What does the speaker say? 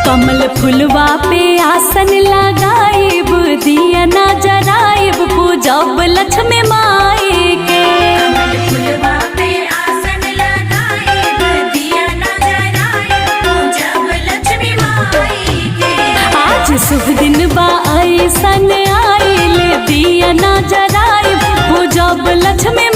कमल फुलवा पे आसन लगाइब, दिया ना जराइब, पूजब लक्ष्मी माई के। कमल फुलवा पे आसन लगाइब, दिया ना जराइब, पूजब लक्ष्मी माई के। आज शुभ दिन बा ऐसन आइल, दिया ना जराइब, पूजब लक्ष्मी